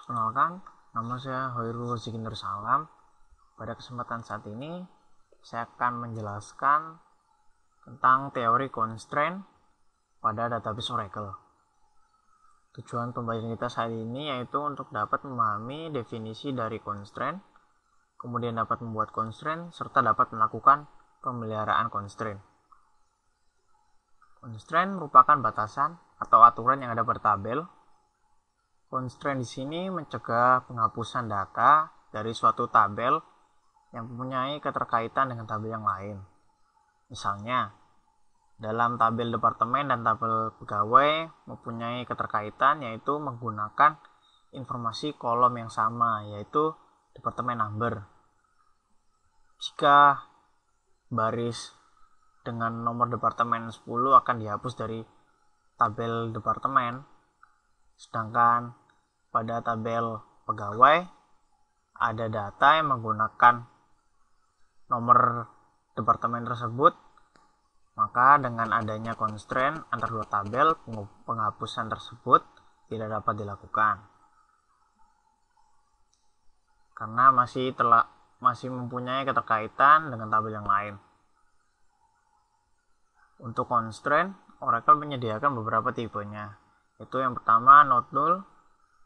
Perkenalkan, nama saya Hoirul Rozikin Darussalam. Pada kesempatan saat ini, saya akan menjelaskan tentang teori constraint pada database Oracle. Tujuan pembelajaran kita saat ini yaitu untuk dapat memahami definisi dari constraint, kemudian dapat membuat constraint, serta dapat melakukan pemeliharaan constraint. Constraint merupakan batasan atau aturan yang ada pada tabel. Constraint di sini mencegah penghapusan data dari suatu tabel yang mempunyai keterkaitan dengan tabel yang lain. Misalnya, dalam tabel departemen dan tabel pegawai mempunyai keterkaitan yaitu menggunakan informasi kolom yang sama yaitu departemen number. Jika baris dengan nomor departemen 10 akan dihapus dari tabel departemen, sedangkan pada tabel pegawai ada data yang menggunakan nomor departemen tersebut, maka dengan adanya constraint antar dua tabel, penghapusan tersebut tidak dapat dilakukan karena masih mempunyai keterkaitan dengan tabel yang lain. Untuk constraint, Oracle menyediakan beberapa tipenya, yaitu yang pertama not null,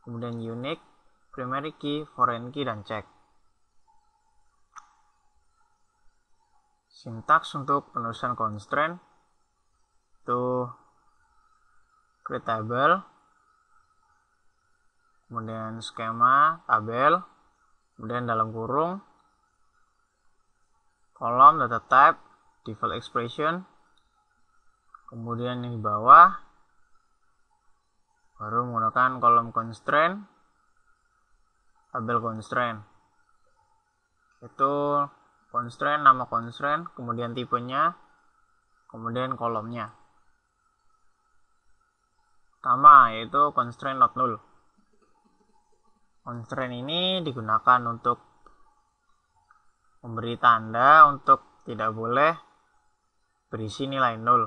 kemudian unique, primary key, foreign key, dan check. Sintaks untuk penulisan constraint itu create table, kemudian skema tabel, kemudian dalam kurung kolom data type default expression, kemudian yang di bawah baru menggunakan kolom constraint, tabel constraint. Itu constraint, nama constraint, kemudian tipenya, kemudian kolomnya. Pertama yaitu constraint not null. Constraint ini digunakan untuk memberi tanda untuk tidak boleh berisi nilai null.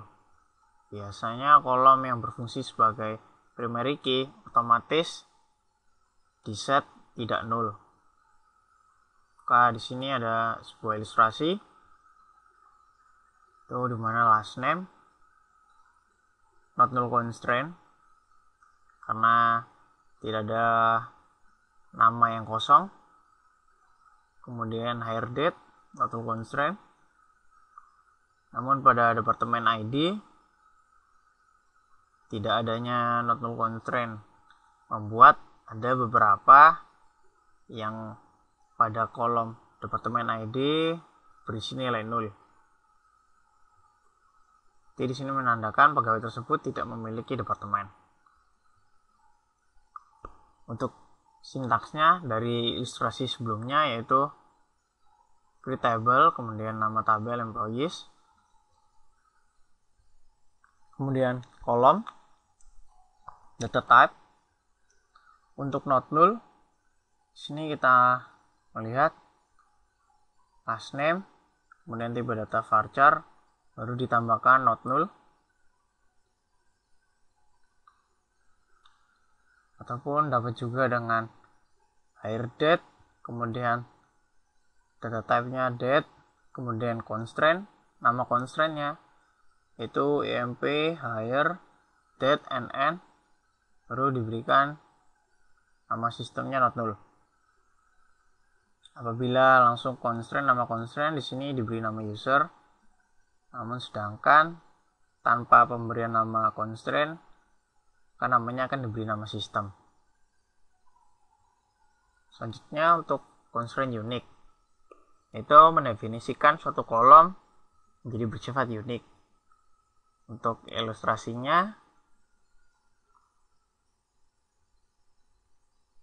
Biasanya kolom yang berfungsi sebagai primary key otomatis di set tidak null. Maka di sini ada sebuah ilustrasi itu dimana last name not null constraint karena tidak ada nama yang kosong. Kemudian hire date not null constraint. Namun pada departemen ID tidak adanya not null constraint membuat ada beberapa yang pada kolom departemen ID berisi nilai null. Jadi di sini menandakan pegawai tersebut tidak memiliki departemen. Untuk sintaksnya dari ilustrasi sebelumnya yaitu create table, kemudian nama tabel employees, kemudian kolom data type. Untuk not null, sini kita melihat last name, kemudian tipe data varchar, baru ditambahkan not null. Ataupun dapat juga dengan hire date, kemudian data type-nya date, kemudian constraint, nama constraint-nya itu emp hire date nn, baru diberikan nama sistemnya not null. Apabila langsung constraint nama constraint, di sini diberi nama user. Namun sedangkan tanpa pemberian nama constraint, kan namanya akan diberi nama sistem. Selanjutnya untuk constraint unique, itu mendefinisikan suatu kolom menjadi bersifat unik. Untuk ilustrasinya,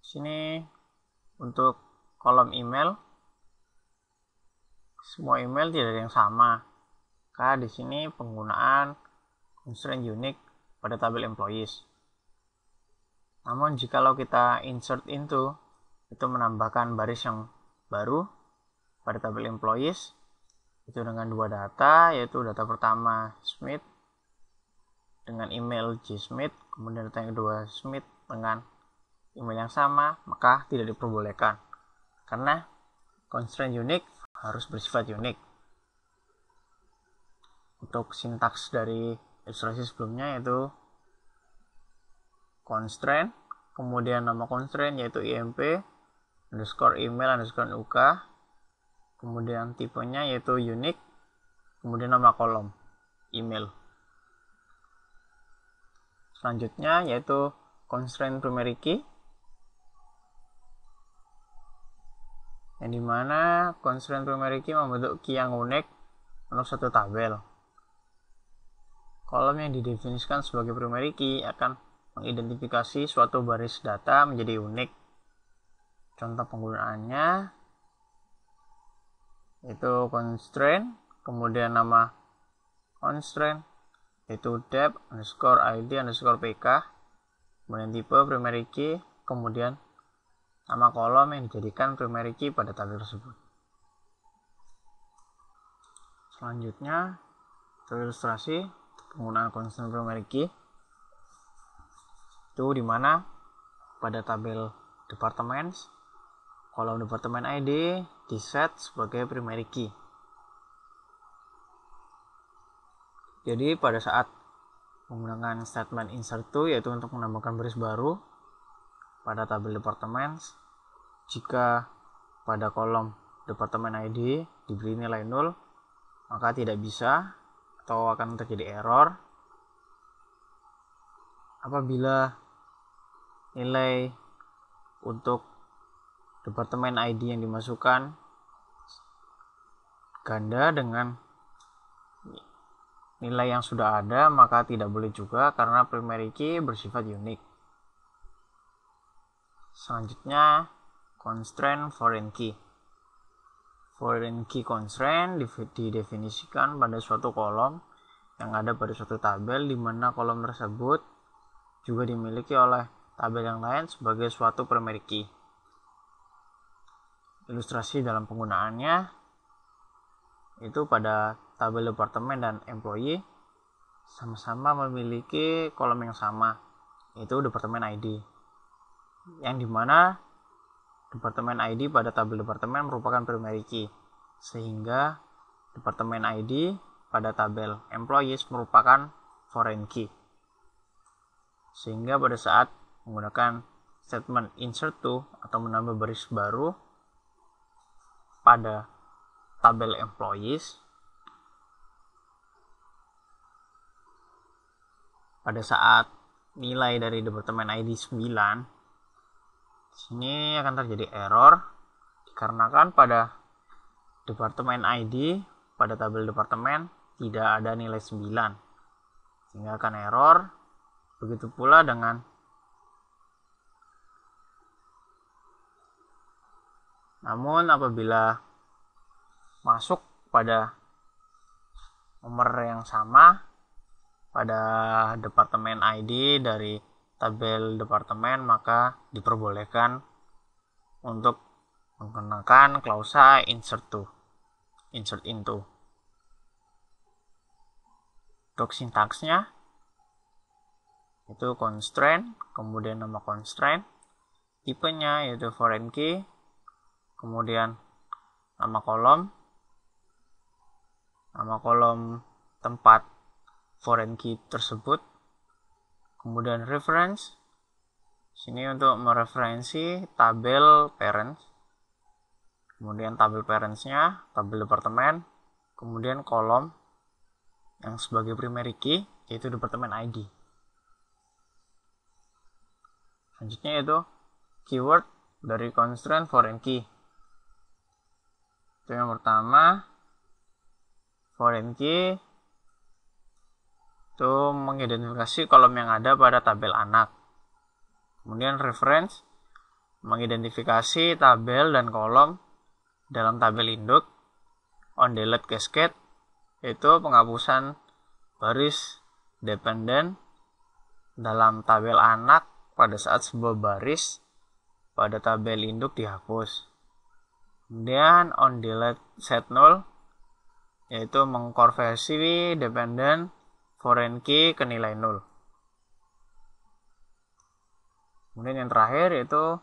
sini untuk kolom email, semua email tidak ada yang sama. Maka di sini penggunaan constraint unique pada tabel employees. Namun jikalau kita insert into, itu menambahkan baris yang baru pada tabel employees, itu dengan dua data, yaitu data pertama Smith dengan email G Smith, kemudian data yang kedua Smith dengan email yang sama, maka tidak diperbolehkan. Karena constraint unique harus bersifat unik. Untuk sintaks dari ilustrasi sebelumnya yaitu constraint, kemudian nama constraint yaitu imp underscore email underscore uk, kemudian tipenya yaitu unique, kemudian nama kolom email. Selanjutnya yaitu constraint primary key, yang dimana constraint primary key membentuk key yang unik untuk satu tabel. Kolom yang didefinisikan sebagai primary key akan mengidentifikasi suatu baris data menjadi unik. Contoh penggunaannya itu constraint, kemudian nama constraint yaitu dep underscore id underscore pk, kemudian tipe primary key, kemudian nama kolom yang dijadikan primary key pada tabel tersebut. Selanjutnya ilustrasi penggunaan constraint primary key, itu dimana pada tabel departments kolom departemen ID diset sebagai primary key. Jadi pada saat menggunakan statement insert to, yaitu untuk menambahkan baris baru pada tabel departments, jika pada kolom departemen ID diberi nilai 0, maka tidak bisa atau akan terjadi error. Apabila nilai untuk departemen ID yang dimasukkan ganda dengan nilai yang sudah ada, maka tidak boleh juga karena primary key bersifat unik. Selanjutnya constraint foreign key. Foreign key constraint didefinisikan pada suatu kolom yang ada pada suatu tabel, di mana kolom tersebut juga dimiliki oleh tabel yang lain sebagai suatu primary key. Ilustrasi dalam penggunaannya itu pada tabel departemen dan employee sama-sama memiliki kolom yang sama, yaitu departemen ID, yang dimana departemen ID pada tabel departemen merupakan primary key, sehingga departemen ID pada tabel employees merupakan foreign key. Sehingga pada saat menggunakan statement insert to atau menambah baris baru pada tabel employees, pada saat nilai dari departemen ID 9, sini akan terjadi error dikarenakan pada departemen ID pada tabel departemen tidak ada nilai 9, sehingga akan error. Begitu pula dengan namun apabila masuk pada nomor yang sama pada departemen ID dari tabel departemen, maka diperbolehkan untuk menggunakan klausa insert into. Untuk sintaksnya itu constraint, kemudian nama constraint, tipenya yaitu foreign key, kemudian nama kolom tempat foreign key tersebut, kemudian reference, sini untuk mereferensi tabel parents, kemudian tabel parentsnya, tabel departemen, kemudian kolom yang sebagai primary key yaitu departemen ID. Selanjutnya yaitu keyword dari constraint foreign key. Itu yang pertama, foreign key itu mengidentifikasi kolom yang ada pada tabel anak. Kemudian reference mengidentifikasi tabel dan kolom dalam tabel induk. On delete cascade yaitu penghapusan baris dependent dalam tabel anak pada saat sebuah baris pada tabel induk dihapus. Kemudian on delete set null yaitu mengkonversi dependent foreign key ke nilai 0. Kemudian yang terakhir yaitu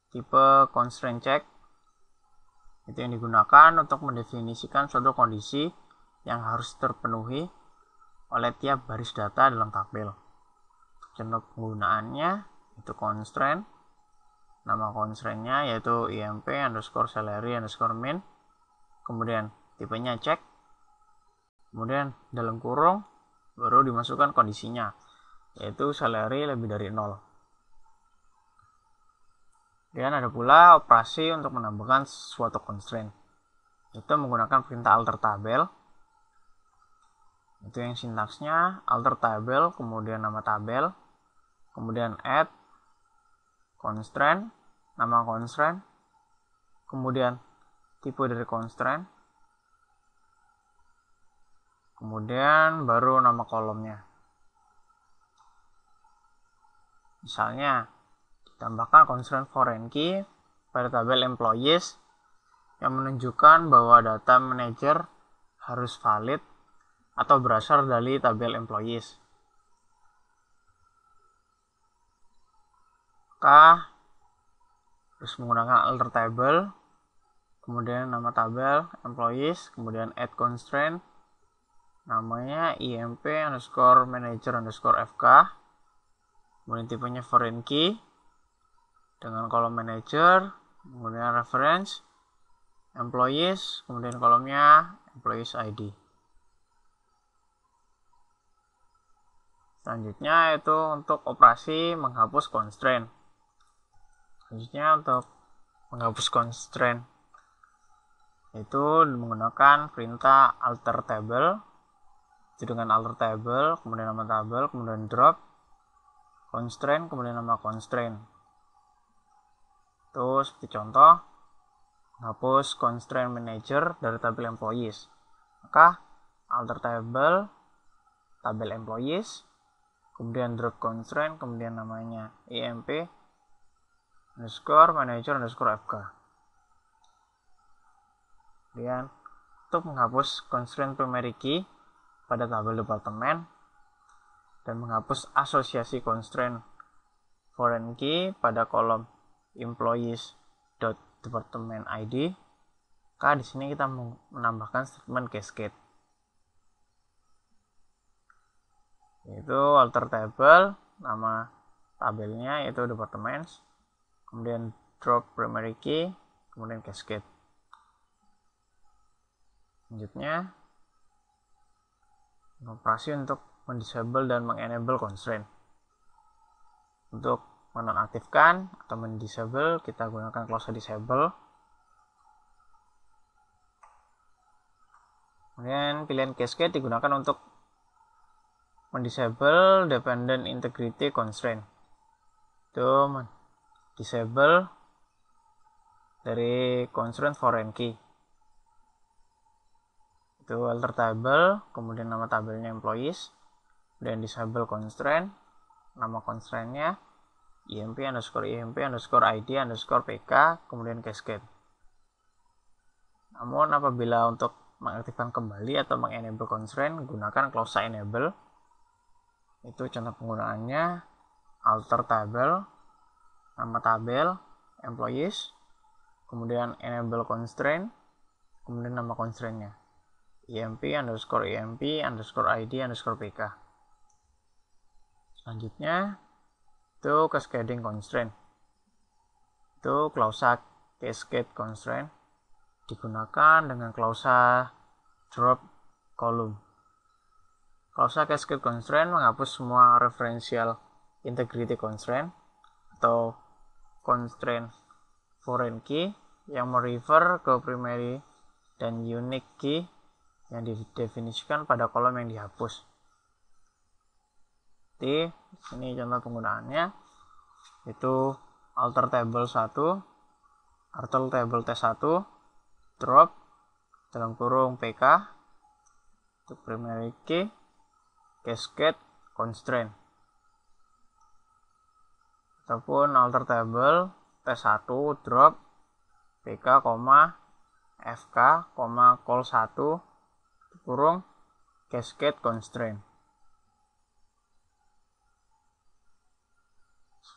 tipe constraint check. Itu yang digunakan untuk mendefinisikan suatu kondisi yang harus terpenuhi oleh tiap baris data dalam tabel. Contoh penggunaannya itu constraint. Nama constraintnya yaitu imp underscore salary underscore min. Kemudian tipenya check. Kemudian dalam kurung baru dimasukkan kondisinya, yaitu salary lebih dari 0. Dan ada pula operasi untuk menambahkan suatu constraint. Itu menggunakan perintah alter tabel. Itu yang sintaksnya alter tabel, kemudian nama tabel, kemudian add constraint, nama constraint, kemudian tipe dari constraint, kemudian baru nama kolomnya. Misalnya tambahkan constraint foreign key pada tabel employees yang menunjukkan bahwa data manager harus valid atau berasal dari tabel employees. Maka harus menggunakan alter table, kemudian nama tabel employees, kemudian add constraint, namanya imp underscore manager underscore fk, kemudian tipenya foreign key dengan kolom manager, kemudian reference, employees, kemudian kolomnya employees ID. Selanjutnya itu untuk operasi menghapus constraint. Selanjutnya untuk menghapus constraint itu menggunakan perintah alter table. Itu dengan alter table, kemudian nama tabel, kemudian drop constraint, kemudian nama constraint. Itu seperti contoh menghapus constraint manager dari tabel employees. Maka alter table, tabel employees, kemudian drop constraint, kemudian namanya imp underscore manager underscore fk. Kemudian untuk menghapus constraint primary key pada tabel departemen dan menghapus asosiasi constraint foreign key pada kolom employees.department ID. Maka di sini kita menambahkan statement cascade, yaitu alter table, nama tabelnya yaitu departments, kemudian drop primary key, kemudian cascade. Selanjutnya operasi untuk mendisable dan mengenable constraint. Untuk menonaktifkan atau mendisable kita gunakan clause disable. Kemudian pilihan cascade digunakan untuk mendisable dependent integrity constraint. Itu disable dari constraint foreign key. Itu alter table, kemudian nama tabelnya employees, dan disable constraint, nama constraintnya imp underscore id underscore pk, kemudian cascade. Namun apabila untuk mengaktifkan kembali atau mengenable constraint, gunakan clause enable. Itu contoh penggunaannya alter table, nama tabel employees, kemudian enable constraint, kemudian nama constraintnya imp underscore id underscore pk. Selanjutnya itu cascading constraint. Itu klausa cascade constraint digunakan dengan klausa drop column. Klausa cascade constraint menghapus semua referential integrity constraint atau constraint foreign key yang merefer ke primary dan unique key yang didefinisikan pada kolom yang dihapus. Jadi ini contoh penggunaannya, itu alter table 1, alter table t1, drop dalam kurung pk untuk primary key, cascade constraint, ataupun alter table t1 drop pk, fk, call 1 kurung cascade constraint.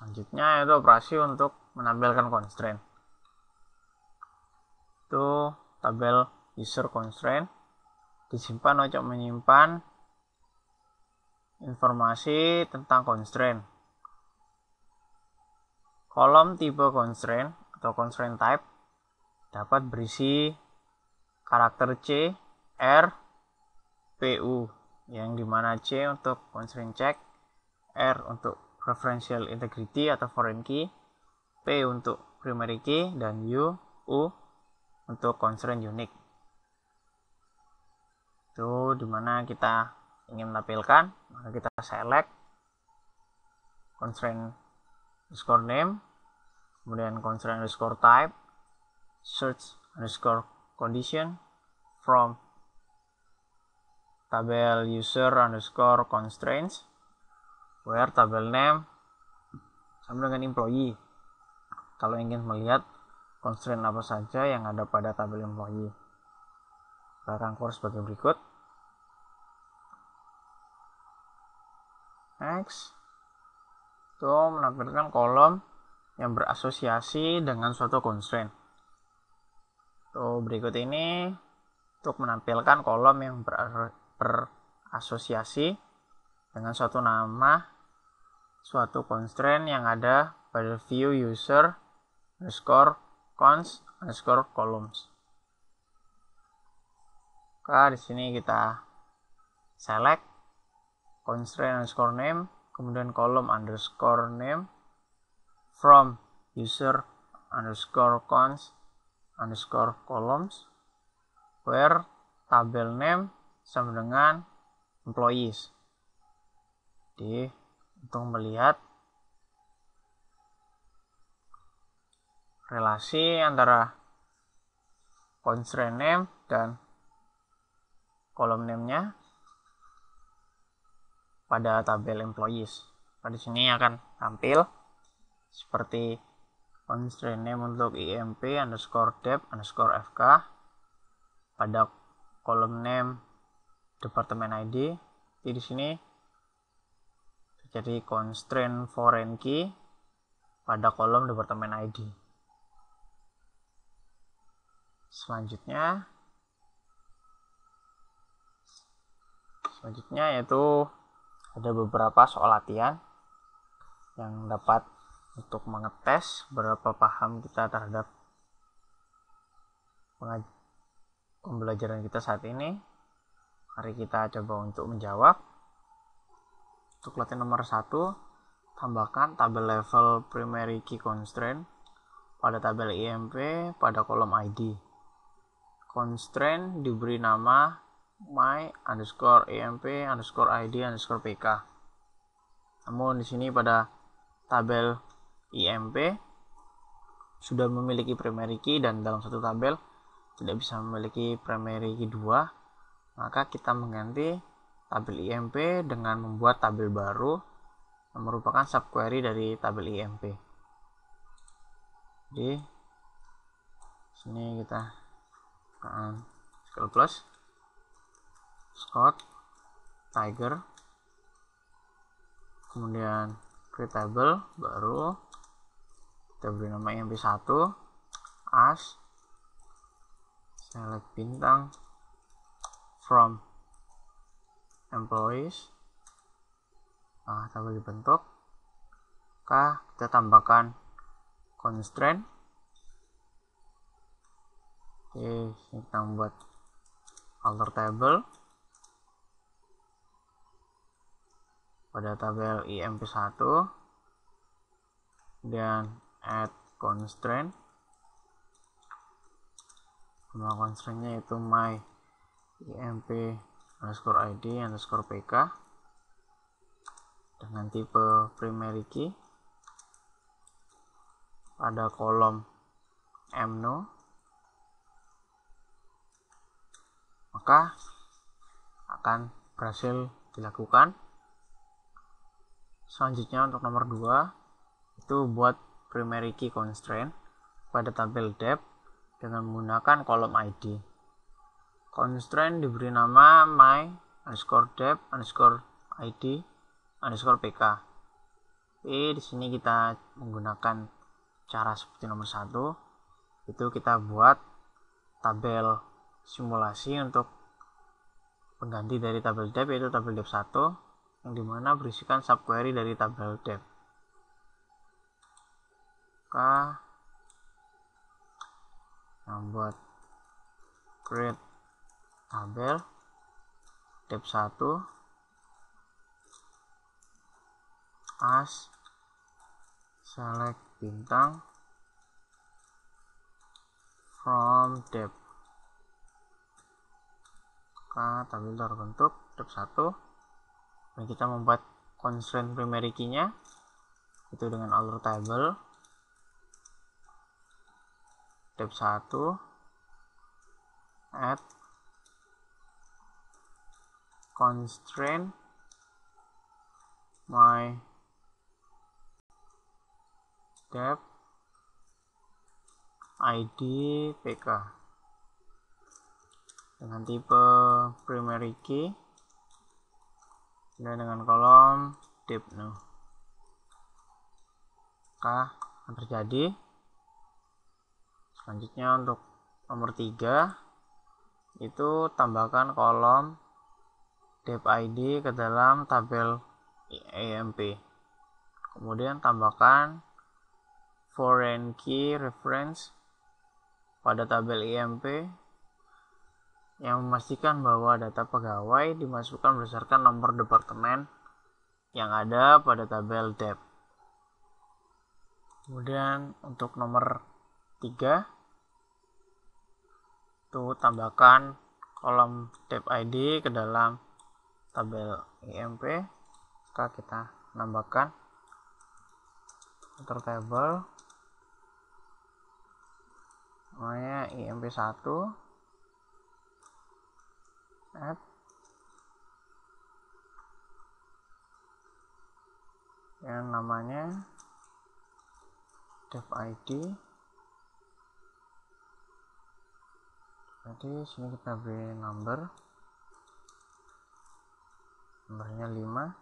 Selanjutnya itu operasi untuk menampilkan constraint. Itu tabel user constraint disimpan untuk menyimpan informasi tentang constraint. Kolom tipe constraint atau constraint type dapat berisi karakter C, R, PU, yang dimana C untuk constraint check, R untuk referential integrity atau foreign key, P untuk primary key, dan U untuk constraint unique. Itu dimana kita ingin menampilkan, maka kita select constraint underscore name, kemudian constraint underscore type, search underscore condition from tabel user underscore constraints, where tabel name sama dengan employee. Kalau ingin melihat constraint apa saja yang ada pada tabel employee, kita rangkum sebagai berikut. Next, itu menampilkan kolom yang berasosiasi dengan suatu constraint. Berikut ini untuk menampilkan kolom yang berasosiasi dengan suatu nama suatu constraint yang ada pada view user underscore cons underscore columns. Di sini kita select constraint underscore name, kemudian kolom underscore name from user underscore cons underscore columns, where tabel name sama dengan employees. Jadi untuk melihat relasi antara constraint name dan kolom name-nya pada tabel employees. Di sini akan tampil seperti constraint name untuk imp underscore dep underscore fk, pada kolom name department id. Di sini terjadi constraint foreign key pada kolom department id. Selanjutnya yaitu ada beberapa soal latihan yang dapat untuk mengetes berapa paham kita terhadap pembelajaran kita saat ini. Mari kita coba untuk menjawab. Untuk latihan nomor 1, tambahkan tabel level primary key constraint pada tabel imp pada kolom id. Constraint diberi nama my underscore imp underscore id underscore pk. Namun di sini pada tabel imp sudah memiliki primary key dan dalam satu tabel tidak bisa memiliki primary key 2, maka kita mengganti tabel imp dengan membuat tabel baru yang merupakan subquery dari tabel imp. Jadi sini kita scale plus Scott Tiger, kemudian create table baru, kita beri nama imp1 as select bintang from employees. Tabel dibentuk. Kita tambahkan constraint. Oke, kita membuat alter table pada tabel imp1, dan add constraint. Nama constraintnya itu my imp underscore id underscore pk dengan tipe primary key pada kolom mno, maka akan berhasil dilakukan. Selanjutnya untuk nomor 2 itu buat primary key constraint pada tabel dep dengan menggunakan kolom id. Constraint diberi nama my underscore dep underscore id underscore pk. Di sini kita menggunakan cara seperti nomor 1, itu kita buat tabel simulasi untuk pengganti dari tabel dep, yaitu tabel dep 1 yang dimana berisikan subquery dari tabel dep. Maka membuat create tabel dep 1 as select bintang from dep. Maka tabel terbentuk dep 1 dan kita membuat constraint primary key-nya itu dengan alter table dep 1 add constraint my dep id pk dengan tipe primary key dan dengan kolom dep new. Maka akan terjadi. Selanjutnya untuk nomor 3 itu tambahkan kolom dep id ke dalam tabel EMP. Kemudian tambahkan foreign key reference pada tabel EMP yang memastikan bahwa data pegawai dimasukkan berdasarkan nomor departemen yang ada pada tabel dep. Kemudian untuk nomor 3 itu tambahkan kolom dep id ke dalam tabel EMP. Maka kita nambahkan alter table namanya EMP1 add yang namanya dep id. Jadi sini kita beri nomornya 5.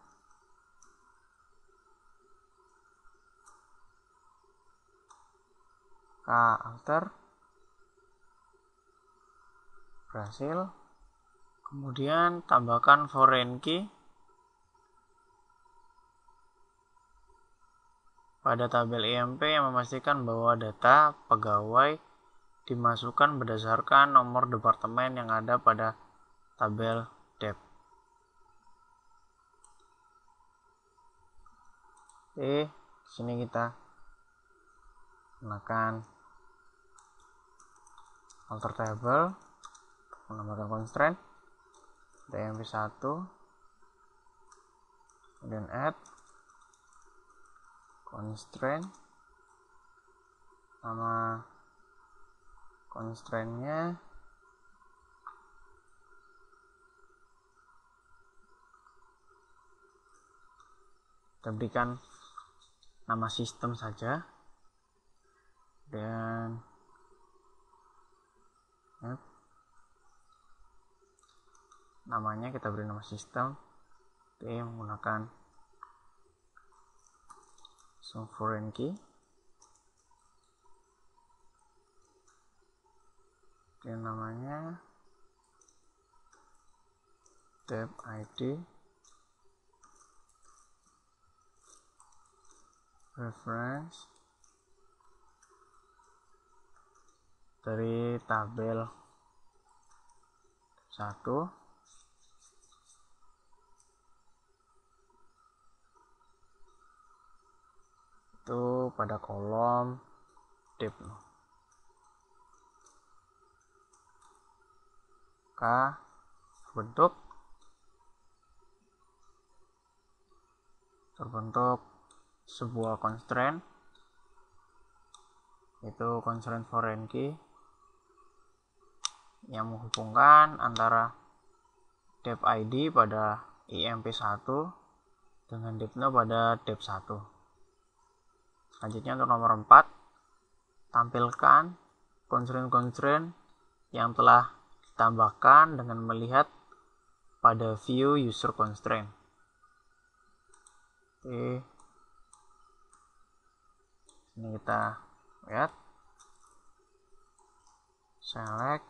Alter berhasil. Kemudian tambahkan foreign key pada tabel EMP yang memastikan bahwa data pegawai dimasukkan berdasarkan nomor departemen yang ada pada tabel dep. Oke, sini kita gunakan alter table menambahkan constraint EMP1 kemudian add constraint, nama constraintnya kita berikan nama sistem saja dan namanya kita beri nama sistem. Menggunakan foreign key dan namanya dep id reference dari tabel 1 itu pada kolom dep. Maka terbentuk sebuah constraint, itu constraint foreign key yang menghubungkan antara dep id pada EMP1 dengan depnya pada dep1. Selanjutnya untuk nomor 4, tampilkan constraint-constraint yang telah ditambahkan dengan melihat pada view user constraint. Oke, Ini kita lihat, select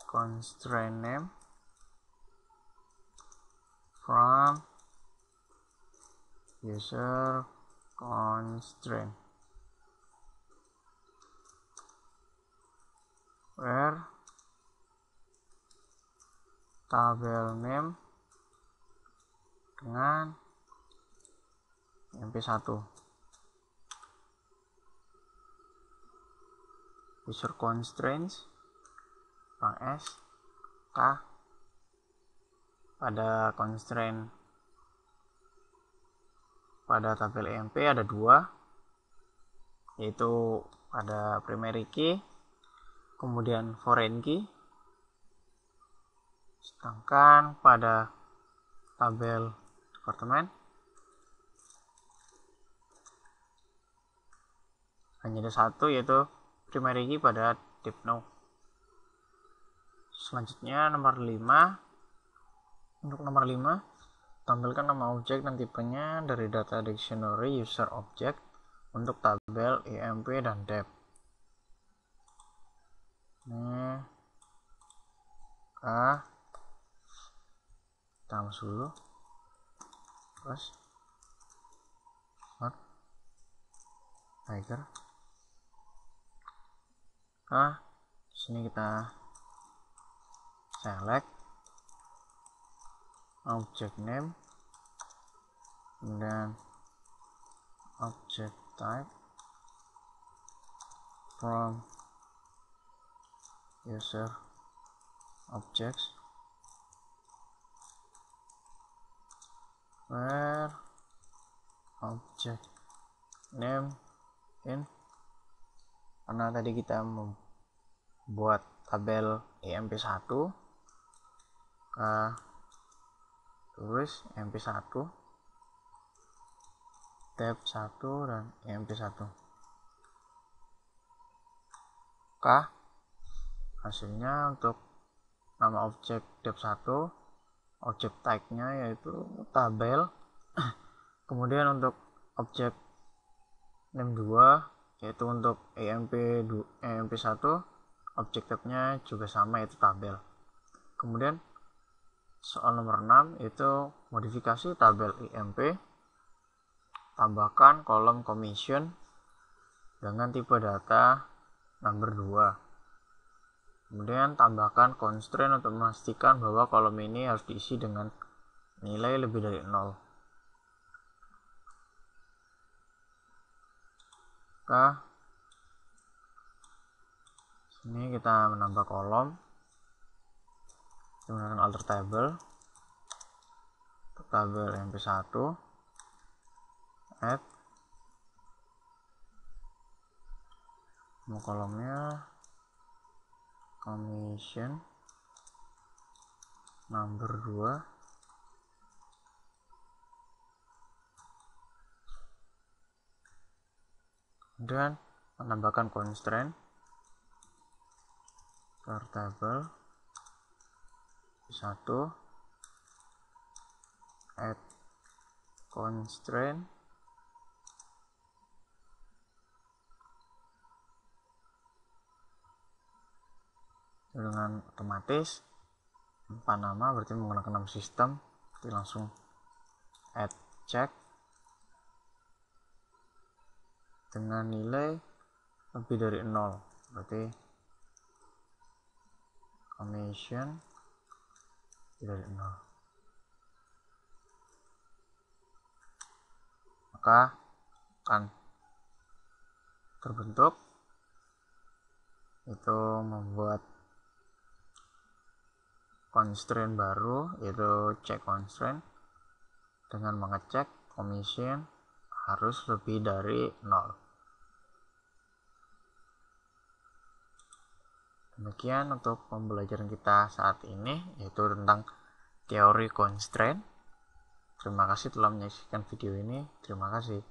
constraint name from user constraint, where tabel name dengan mp1. User constraints S K. Pada constraint pada tabel EMP ada dua, yaitu pada primary key kemudian foreign key, sedangkan pada tabel departemen hanya ada satu, yaitu primary key pada deep no. Selanjutnya nomor 5. Untuk nomor 5, tampilkan nama objek dan tipenya dari data dictionary user object untuk tabel EMP dan dep. Ini kita masuk dulu, terus tiger. Di sini kita select object name dan object type from user objects, where object name in, karena tadi kita membuat tabel EMP1, tulis EMP1, tab 1 dan EMP1. Hasilnya untuk nama objek tab 1, objek type-nya yaitu tabel. Kemudian untuk objek name 2, yaitu untuk EMP1, objek tab-nya juga sama, yaitu tabel. Kemudian soal nomor 6 itu modifikasi tabel EMP, tambahkan kolom commission dengan tipe data number 2. Kemudian tambahkan constraint untuk memastikan bahwa kolom ini harus diisi dengan nilai lebih dari 0. Sini kita menambah kolom menggunakan alter table. Untuk tabel MP1, add kolomnya commission number 2, dan menambahkan constraint per table 1, add constraint dengan otomatis tanpa nama, berarti menggunakan nama sistem. Jadi langsung add check dengan nilai lebih dari 0, berarti commission lebih dari 0. Maka akan terbentuk itu membuat constraint baru, yaitu check constraint, dengan mengecek commission harus lebih dari 0. Demikian untuk pembelajaran kita saat ini, yaitu tentang teori constraint. Terima kasih telah menyaksikan video ini. Terima kasih.